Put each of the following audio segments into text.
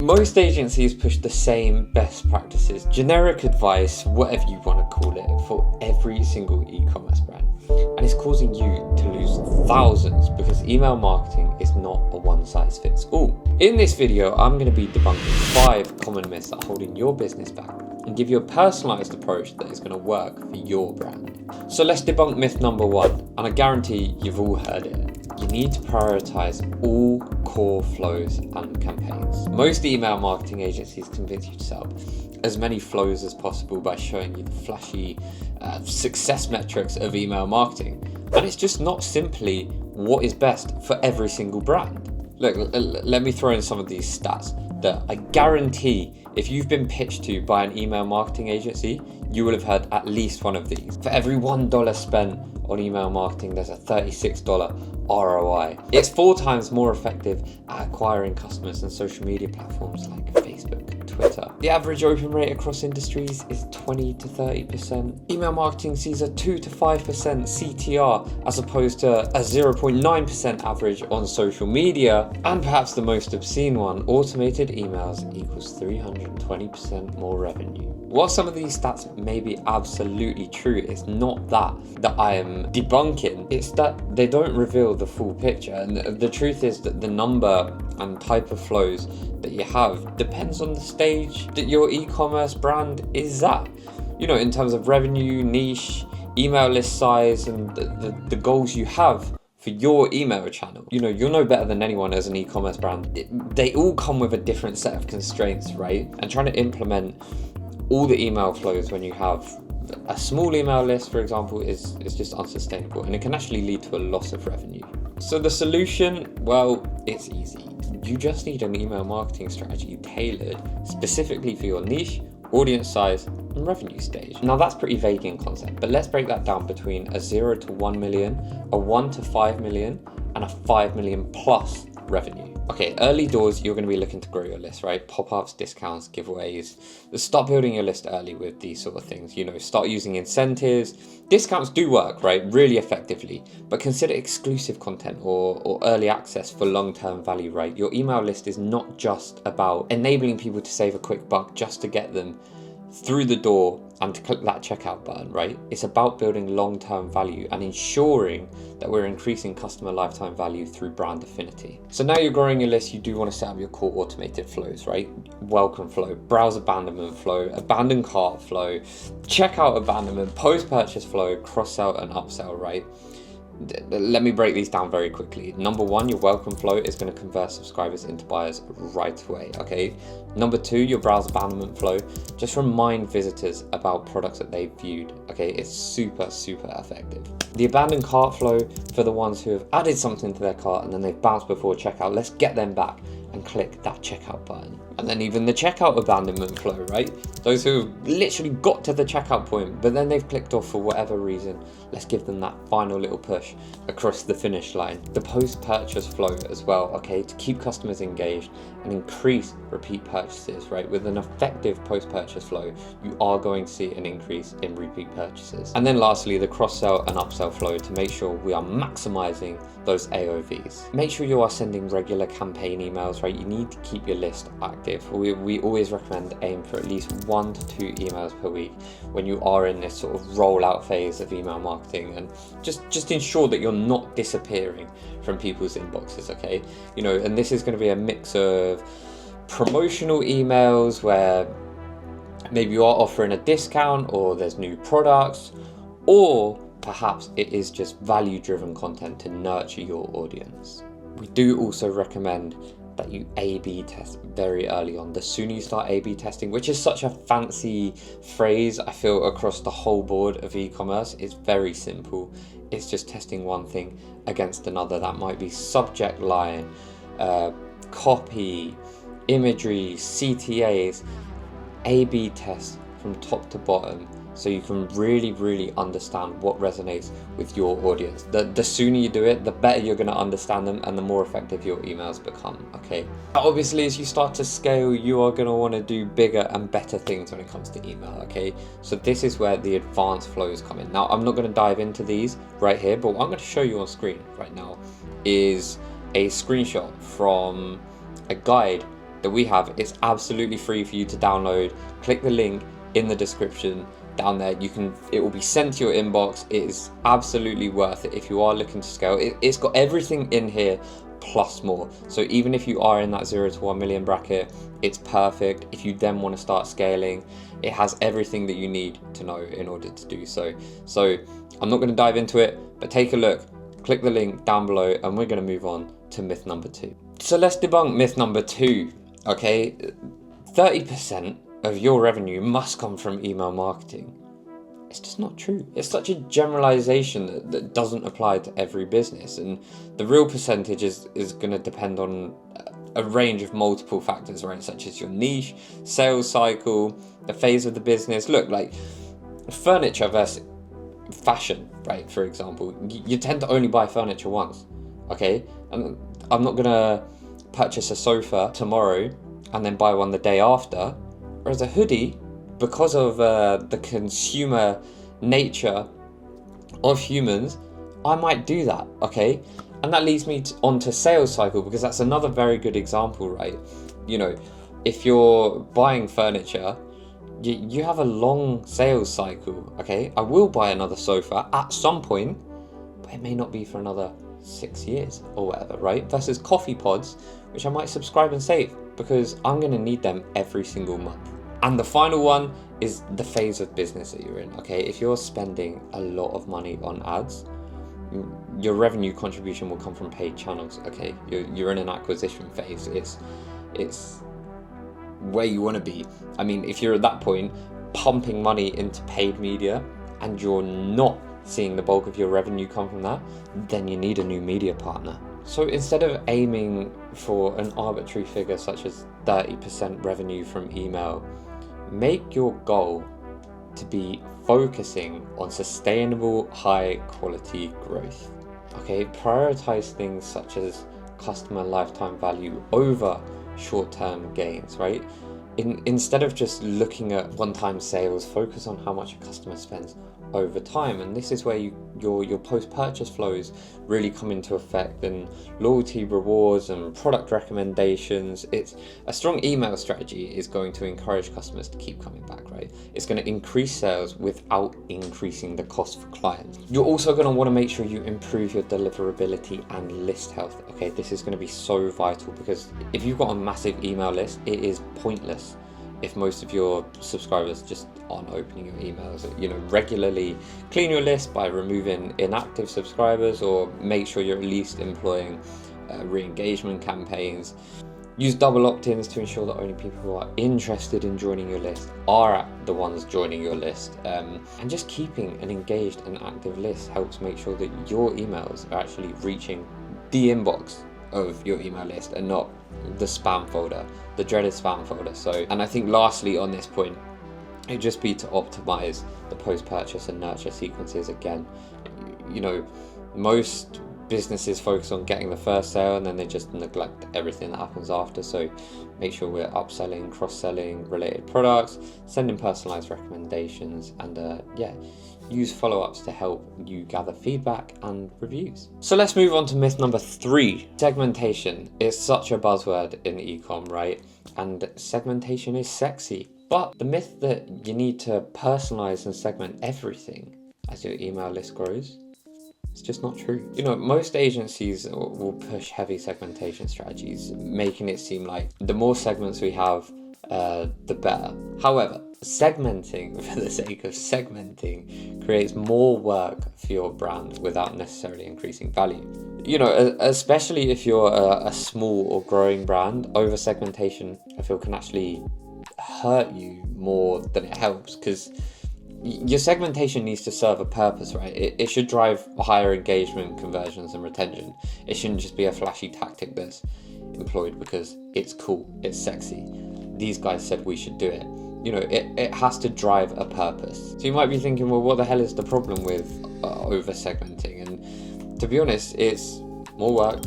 Most agencies push the same best practices, generic advice, whatever you want to call it, for every single e-commerce brand. And it's causing you to lose thousands because email marketing is not a one-size-fits-all. In this video, I'm going to be debunking 5 common myths that are holding your business back and give you a personalized approach that is going to work for your brand. So let's debunk myth number 1, and I guarantee you've all heard it. You need to prioritize all core flows and campaigns. Most email marketing agencies convince you to set up as many flows as possible by showing you the flashy success metrics of email marketing. And it's just not simply what is best for every single brand. Look, let me throw in some of these stats that I guarantee if you've been pitched to by an email marketing agency, you will have heard at least one of these. For every $1 spent on email marketing, there's a $36 ROI. It's 4 times more effective at acquiring customers than social media platforms like Facebook and Twitter. The average open rate across industries is 20 to 30%. Email marketing sees a 2 to 5% CTR as opposed to a 0.9% average on social media. And perhaps the most obscene one, automated emails equals 320% more revenue. While some of these stats may be absolutely true, it's not that I am debunking. It's that they don't reveal the full picture. And the truth is that the number and type of flows that you have depends on the stage that your e-commerce brand is at. You know, in terms of revenue, niche, email list size, and the goals you have for your email channel. You know, you'll know better than anyone as an e-commerce brand. They all come with a different set of constraints, right? And trying to implement all the email flows when you have a small email list, for example, is just unsustainable, and it can actually lead to a loss of revenue. So the solution, well, it's easy. You just need an email marketing strategy tailored specifically for your niche, audience size, and revenue stage. Now that's pretty vague in concept, but let's break that down between a 0 to 1 million, a 1 to 5 million, and a 5 million plus revenue. Okay, early doors, you're going to be looking to grow your list, right? Pop-ups, discounts, giveaways. Start building your list early with these sort of things. You know, start using incentives. Discounts do work, right? Really effectively, but consider exclusive content or early access for long-term value, right? Your email list is not just about enabling people to save a quick buck just to get them through the door and to click that checkout button, right? It's about building long-term value and ensuring that we're increasing customer lifetime value through brand affinity. So now you're growing your list, you do want to set up your core automated flows, right? Welcome flow, browse abandonment flow, abandoned cart flow, checkout abandonment, post-purchase flow, cross-sell and upsell, right? Let me break these down very quickly. Number 1, your welcome flow is going to convert subscribers into buyers right away, okay? Number 2, your browse abandonment flow, just remind visitors about products that they've viewed, okay? It's super effective. The abandoned cart flow, for the ones who have added something to their cart and then they've bounced before checkout, let's get them back and click that checkout button. And then even the checkout abandonment flow, right? Those who literally got to the checkout point, but then they've clicked off for whatever reason, let's give them that final little push across the finish line. The post-purchase flow as well, okay? To keep customers engaged and increase repeat purchases, right? With an effective post-purchase flow, you are going to see an increase in repeat purchases. And then lastly, the cross-sell and upsell flow to make sure we are maximizing those AOVs. Make sure you are sending regular campaign emails, right? You need to keep your list active. We always recommend aim for at least 1 to 2 emails per week when you are in this sort of rollout phase of email marketing, and just ensure that you're not disappearing from people's inboxes, okay? You know, and this is going to be a mix of promotional emails where maybe you are offering a discount or there's new products, or perhaps it is just value-driven content to nurture your audience. We do also recommend that you A/B test very early on. The sooner you start A/B testing, which is such a fancy phrase, I feel across the whole board of e-commerce, it's very simple. It's just testing one thing against another. That might be subject line, copy, imagery, CTAs. A/B test from top to bottom so you can really understand what resonates with your audience. The sooner you do it, the better you're going to understand them and the more effective your emails become, okay? Obviously, as you start to scale, you are going to want to do bigger and better things when it comes to email, okay? So this is where the advanced flows come in. Now, I'm not going to dive into these right here, but what I'm going to show you on screen right now is a screenshot from a guide that we have. It's absolutely free for you to download. Click the link in the description down there. It will be sent to your inbox. It is absolutely worth it if you are looking to scale. It's got everything in here plus more. So even if you are in that 0 to 1 million bracket, it's perfect. If you then want to start scaling, it has everything that you need to know in order to do so. So I'm not going to dive into it, but take a look, click the link down below, and we're going to move on to myth number 2. So let's debunk myth number 2. Okay, 30% of your revenue must come from email marketing. It's just not true. It's such a generalization that doesn't apply to every business, and the real percentage is going to depend on a range of multiple factors, right? Such as your niche, sales cycle, the phase of the business. Look, like furniture versus fashion, right? For example, you tend to only buy furniture once, okay? And I'm not gonna purchase a sofa tomorrow and then buy one the day after. Whereas a hoodie, because of the consumer nature of humans, I might do that, okay? And that leads me onto sales cycle, because that's another very good example, right? You know, if you're buying furniture, you have a long sales cycle, okay? I will buy another sofa at some point, but it may not be for another 6 years or whatever, right? Versus coffee pods, which I might subscribe and save because I'm going to need them every single month. And the final one is the phase of business that you're in, okay? If you're spending a lot of money on ads, your revenue contribution will come from paid channels, okay? You're in an acquisition phase. It's where you want to be. I mean, if you're at that point pumping money into paid media and you're not seeing the bulk of your revenue come from that, then you need a new media partner. So instead of aiming for an arbitrary figure such as 30% revenue from email, make your goal to be focusing on sustainable, high quality growth. Okay, prioritize things such as customer lifetime value over short-term gains, right? Instead of just looking at one-time sales, focus on how much a customer spends over time. And this is where your post-purchase flows really come into effect, and loyalty rewards and product recommendations. It's a strong email strategy is going to encourage customers to keep coming back, right? It's going to increase sales without increasing the cost for clients. You're also going to want to make sure you improve your deliverability and list health. Okay, this is going to be so vital, because if you've got a massive email list, it is pointless if most of your subscribers just aren't opening your emails. You know, regularly clean your list by removing inactive subscribers, or make sure you're at least employing re-engagement campaigns. Use double opt-ins to ensure that only people who are interested in joining your list are the ones joining your list. And just keeping an engaged and active list helps make sure that your emails are actually reaching the inbox of your email list and not the spam folder, the dreaded spam folder. So, and I think lastly on this point, it'd just be to optimize the post-purchase and nurture sequences. Again, you know, most businesses focus on getting the first sale and then they just neglect everything that happens after. So make sure we're upselling, cross-selling related products, sending personalized recommendations, and use follow-ups to help you gather feedback and reviews. So let's move on to myth number 3. Segmentation is such a buzzword in e-com, right? And segmentation is sexy. But the myth that you need to personalize and segment everything as your email list grows, it's just not true. You know, most agencies will push heavy segmentation strategies, making it seem like the more segments we have, the better. However, segmenting for the sake of segmenting creates more work for your brand without necessarily increasing value. You know, especially if you're a small or growing brand, over segmentation, I feel, can actually hurt you more than it helps, because your segmentation needs to serve a purpose, right? It should drive higher engagement, conversions, and retention. It shouldn't just be a flashy tactic that's employed because it's cool, it's sexy. These guys said we should do it. You know, it has to drive a purpose. So you might be thinking, well, what the hell is the problem with over segmenting? And to be honest, it's more work,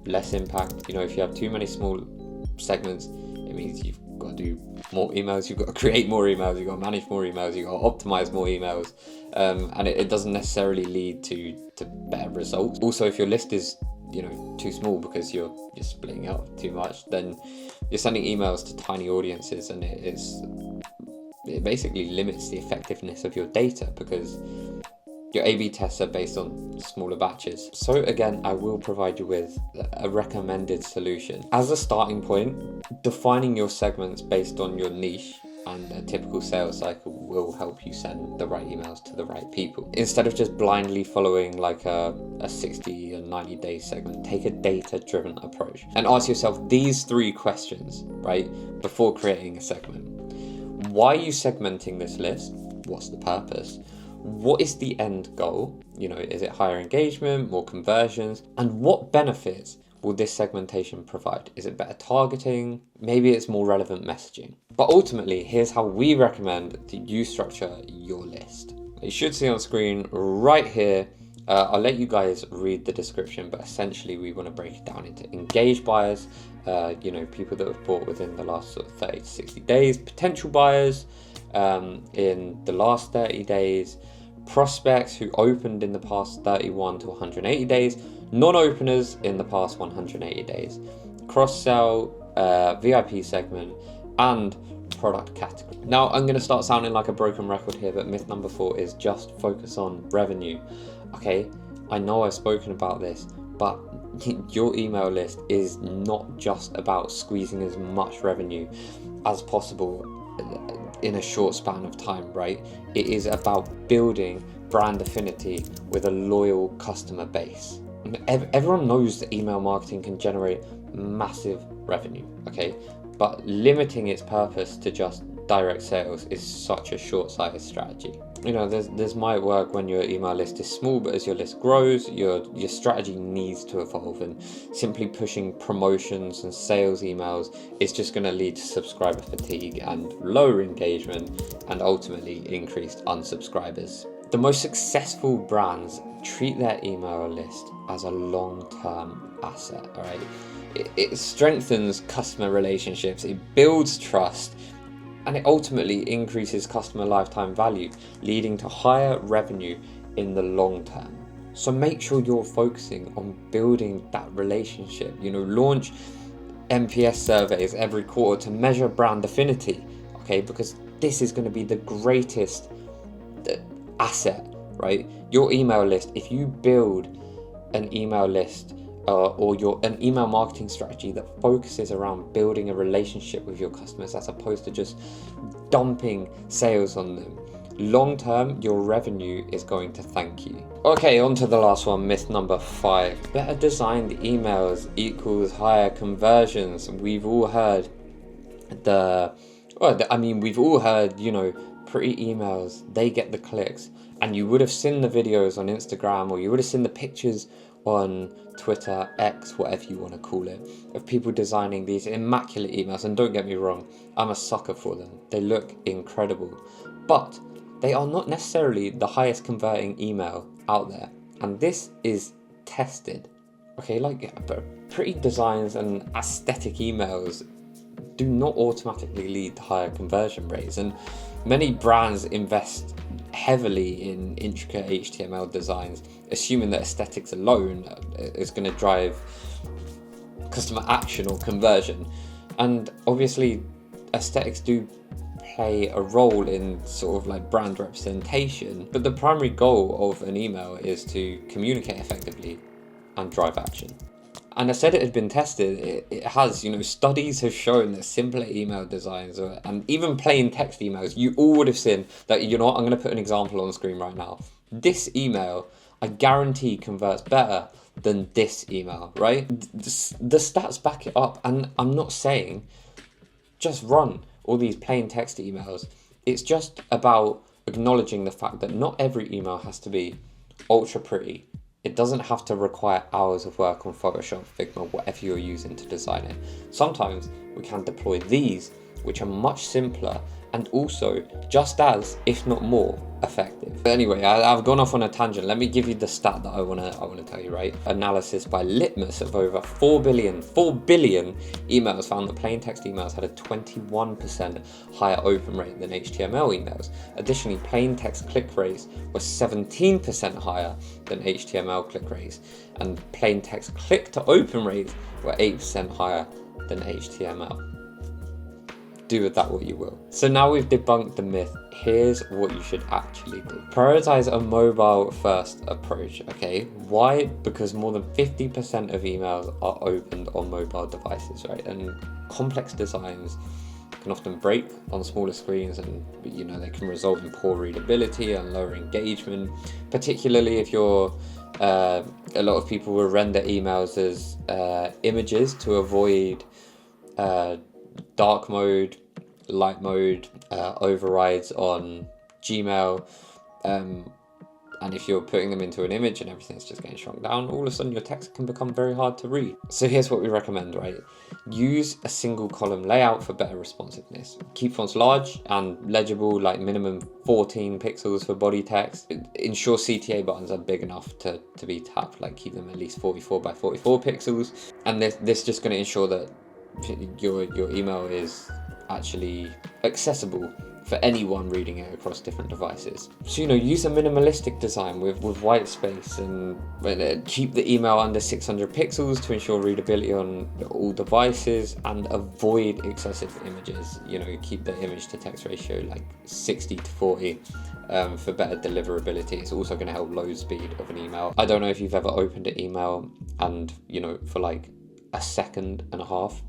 less impact. You know, if you have too many small segments, it means you've got to do more emails, you've got to create more emails, you've got to manage more emails, you've got to optimize more emails, and it doesn't necessarily lead to better results. Also, if your list is too small because you're splitting up too much, then you're sending emails to tiny audiences, and it basically limits the effectiveness of your data because your A/B tests are based on smaller batches. So again, I will provide you with a recommended solution. As a starting point, defining your segments based on your niche and a typical sales cycle will help you send the right emails to the right people. Instead of just blindly following like a 60 and 90 day segment, take a data-driven approach and ask yourself these 3 questions, right, before creating a segment. Why are you segmenting this list? What's the purpose? What is the end goal? Is it higher engagement, more conversions? And what benefits will this segmentation provide? Is it better targeting? Maybe it's more relevant messaging. But ultimately, here's how we recommend that you structure your list. You should see on screen right here. I'll let you guys read the description, but essentially we want to break it down into engaged buyers, people that have bought within the last sort of 30 to 60 days, potential buyers in the last 30 days, prospects who opened in the past 31 to 180 days, non-openers in the past 180 days, cross-sell, VIP segment, and product category. Now, I'm going to start sounding like a broken record here, but myth number 4 is just focus on revenue. Okay, I know I've spoken about this, but your email list is not just about squeezing as much revenue as possible in a short span of time, right? It is about building brand affinity with a loyal customer base. Everyone knows that email marketing can generate massive revenue, okay? But limiting its purpose to just direct sales is such a short-sighted strategy. This might work when your email list is small, but as your list grows, your strategy needs to evolve, and simply pushing promotions and sales emails is just going to lead to subscriber fatigue and lower engagement and ultimately increased unsubscribers. The most successful brands treat their email list as a long-term asset, all right? It strengthens customer relationships, it builds trust, and it ultimately increases customer lifetime value, leading to higher revenue in the long term. So make sure you're focusing on building that relationship. Launch NPS surveys every quarter to measure brand affinity, okay? Because this is going to be the greatest asset, right? Your email list, if you build an email list or an email marketing strategy that focuses around building a relationship with your customers as opposed to just dumping sales on them, long term your revenue is going to thank you. Okay, on to the last one, myth number 5. Better designed emails equals higher conversions. We've all heard we've all heard, pretty emails, they get the clicks. And you would have seen the videos on Instagram, or you would have seen the pictures on Twitter, X, whatever you want to call it, of people designing these immaculate emails. And don't get me wrong, I'm a sucker for them. They look incredible, but they are not necessarily the highest converting email out there. And this is tested. Okay, pretty designs and aesthetic emails do not automatically lead to higher conversion rates. And many brands invest heavily in intricate HTML designs, assuming that aesthetics alone is going to drive customer action or conversion. And obviously aesthetics do play a role in sort of like brand representation, but the primary goal of an email is to communicate effectively and drive action. And I said it had been tested, it has, studies have shown that simpler email designs and even plain text emails, you all would have seen that, I'm going to put an example on the screen right now. This email, I guarantee, converts better than this email, right? The stats back it up, and I'm not saying just run all these plain text emails. It's just about acknowledging the fact that not every email has to be ultra pretty. It doesn't have to require hours of work on Photoshop, Figma, whatever you're using to design it. Sometimes we can deploy these which are much simpler and also just as, if not more, effective. But anyway, I've gone off on a tangent. Let me give you the stat that I wanna tell you, right? Analysis by Litmus of over 4 billion emails found that plain text emails had a 21% higher open rate than HTML emails. Additionally, plain text click rates were 17% higher than HTML click rates, and plain text click to open rates were 8% higher than HTML. Do with that what you will. So now we've debunked the myth, here's what you should actually do. Prioritize a mobile first approach, okay? Why? Because more than 50% of emails are opened on mobile devices, right? And complex designs can often break on smaller screens, and they can result in poor readability and lower engagement, particularly if you're a lot of people will render emails as images to avoid dark mode, light mode, overrides on Gmail, and if you're putting them into an image and everything's just getting shrunk down, all of a sudden your text can become very hard to read. So here's what we recommend, right? Use a single column layout for better responsiveness. Keep fonts large and legible, like minimum 14 pixels for body text. Ensure CTA buttons are big enough to be tapped, like keep them at least 44 by 44 pixels. And this just going to ensure that your email is actually accessible for anyone reading it across different devices. So use a minimalistic design with white space, and keep the email under 600 pixels to ensure readability on all devices, and avoid excessive images. Keep the image to text ratio like 60:40 for better deliverability. It's also going to help load speed of an email. I don't know if you've ever opened an email and for like a second and a half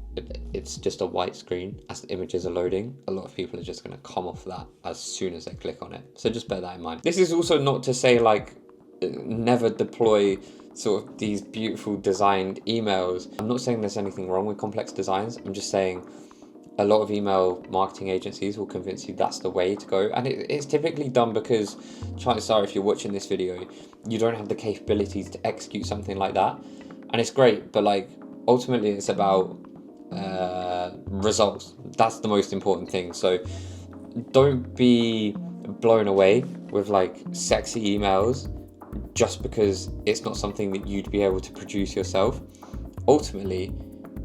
it's just a white screen as the images are loading. A lot of people are just going to come off that as soon as they click on it, so just bear that in mind. This is also not to say like never deploy sort of these beautiful designed emails. I'm not saying there's anything wrong with complex designs. I'm just saying a lot of email marketing agencies will convince you that's the way to go, and it's typically done because chances are, if you're watching this video, you don't have the capabilities to execute something like that. And it's great, but like ultimately it's about results. That's the most important thing. So don't be blown away with like sexy emails just because it's not something that you'd be able to produce yourself. Ultimately,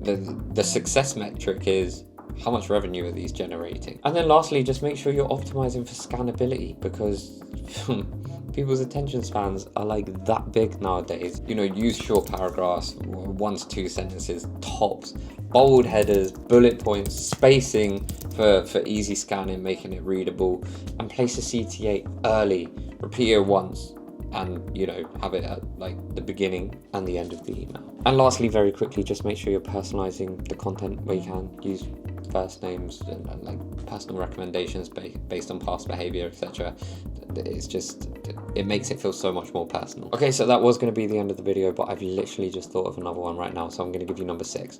the success metric is how much revenue are these generating. And then lastly, just make sure you're optimizing for scannability, because people's attention spans are like that big nowadays. Use short paragraphs, 1 to 2 sentences tops, bold headers, bullet points, spacing for easy scanning, making it readable, and place a CTA early. Repeat it once, and have it at like the beginning and the end of the email. And lastly, very quickly, just make sure you're personalizing the content where you can. Use first names and like personal recommendations based on past behavior, etc. It makes it feel so much more personal. Okay, so that was going to be the end of the video, but I've literally just thought of another one right now, so I'm going to give you number 6.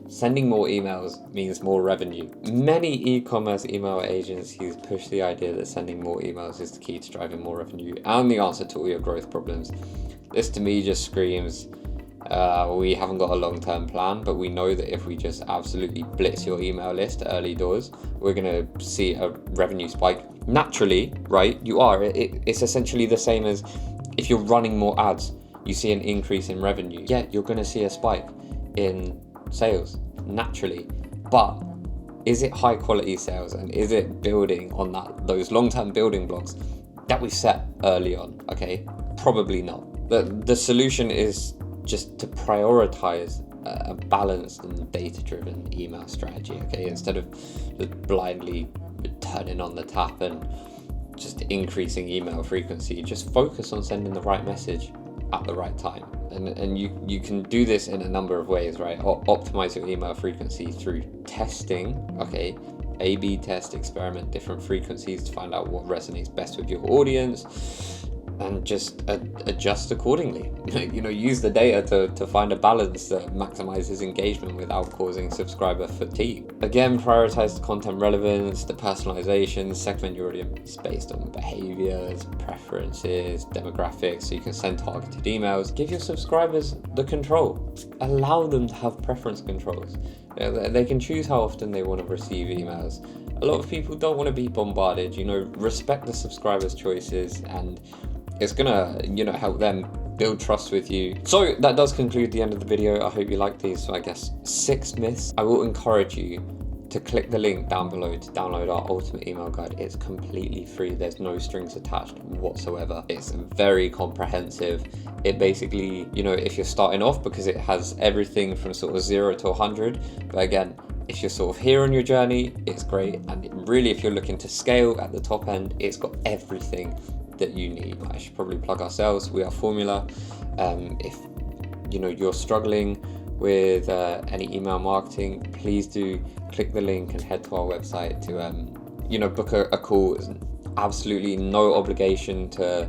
Sending more emails means more revenue. Many e-commerce email agencies push the idea that sending more emails is the key to driving more revenue and the answer to all your growth problems. This to me just screams, we haven't got a long-term plan, but we know that if we just absolutely blitz your email list early doors, we're going to see a revenue spike. Naturally, right? It's essentially the same as if you're running more ads, you see an increase in revenue. Yeah, you're going to see a spike in sales, naturally. But is it high quality sales, and is it building on those long-term building blocks that we set early on? Okay, probably not. The solution is just to prioritize a balanced and data-driven email strategy, okay? Instead of just blindly turning on the tap and just increasing email frequency, just focus on sending the right message at the right time. And you can do this in a number of ways, right? Optimize your email frequency through testing, okay? A/B test, experiment different frequencies to find out what resonates best with your audience. and just adjust accordingly. Use the data to find a balance that maximizes engagement without causing subscriber fatigue. Again, prioritize the content relevance, the personalization, segment your audience based on behaviors, preferences, demographics, so you can send targeted emails. Give your subscribers the control. Allow them to have preference controls. They can choose how often they want to receive emails. A lot of people don't want to be bombarded. Respect the subscribers' choices, and it's gonna help them build trust with you. So that does conclude the end of the video. I hope you liked these, I guess, 6 myths. I will encourage you to click the link down below to download our ultimate email guide. It's completely free. There's no strings attached whatsoever. It's very comprehensive. It basically, if you're starting off, because it has everything from sort of 0 to 100, but again, if you're sort of here on your journey, it's great. And really, if you're looking to scale at the top end, it's got everything that you need. I should probably plug ourselves. We are Formulr. If you're struggling with any email marketing, please do click the link and head to our website to book a call. There's absolutely no obligation to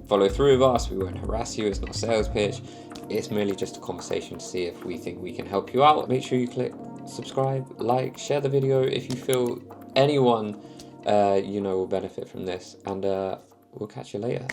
follow through with us. We won't harass you. It's not a sales pitch. It's merely just a conversation to see if we think we can help you out. Make sure you click subscribe, like, share the video if you feel anyone will benefit from this, and we'll catch you later.